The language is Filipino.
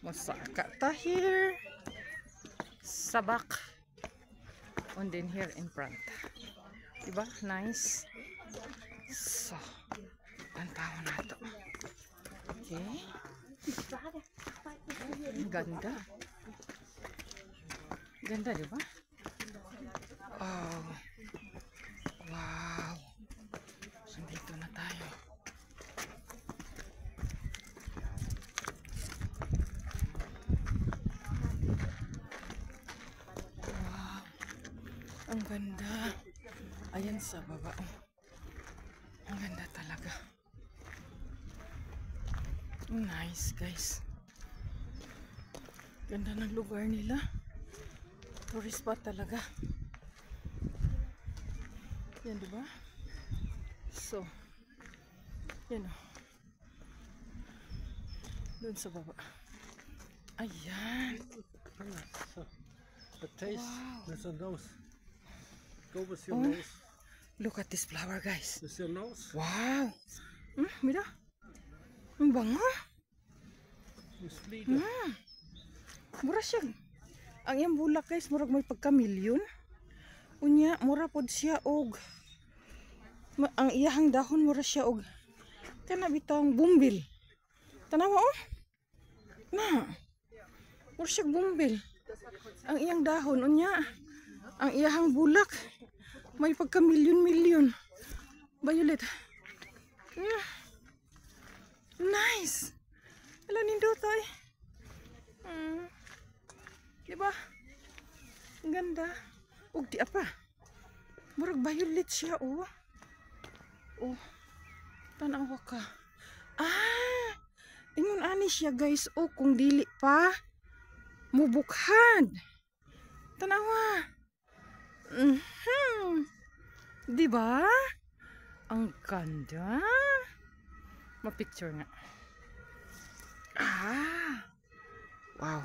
Mosaka ta here sa back and then here in front, diba? Nice. So pantawa na to. Okay, ganda ganda, diba? Oh wow, nandito na tayo. Ang ganda. Ayan sa baba. Ang ganda talaga. Nice, guys. Ganda ng lugar nila. Tourist spot talaga. Yan, diba? So, yan o. Doon sa baba. Ayan. So, the taste, Wow. there's a nose. Go with your Oh. nose. Look at this flower, guys. With your nose. Wow. Mira. Ang bango. It's fleeting. Mura siya. Ang iyang bulak, guys, murag may pagka-milyon. Unya, mura pod siya og ang iyahang dahon mura siya og kana bitang bumbil. Tanawa oh. Na. Mura siya bumbil. Ang iyang dahon unya, ang iyahang bulak may pagka-milyon-milyon. Violet. Nice. Ala nindot ay. Diba? Ang ganda. Ug di apa. Murag violet siya oh. Oh. Tanawa ka. Ingon ani siya guys oh kung dili pa mubukhad. Tanawa. Diba? Ang ganda. Ma-picture nga. Wow.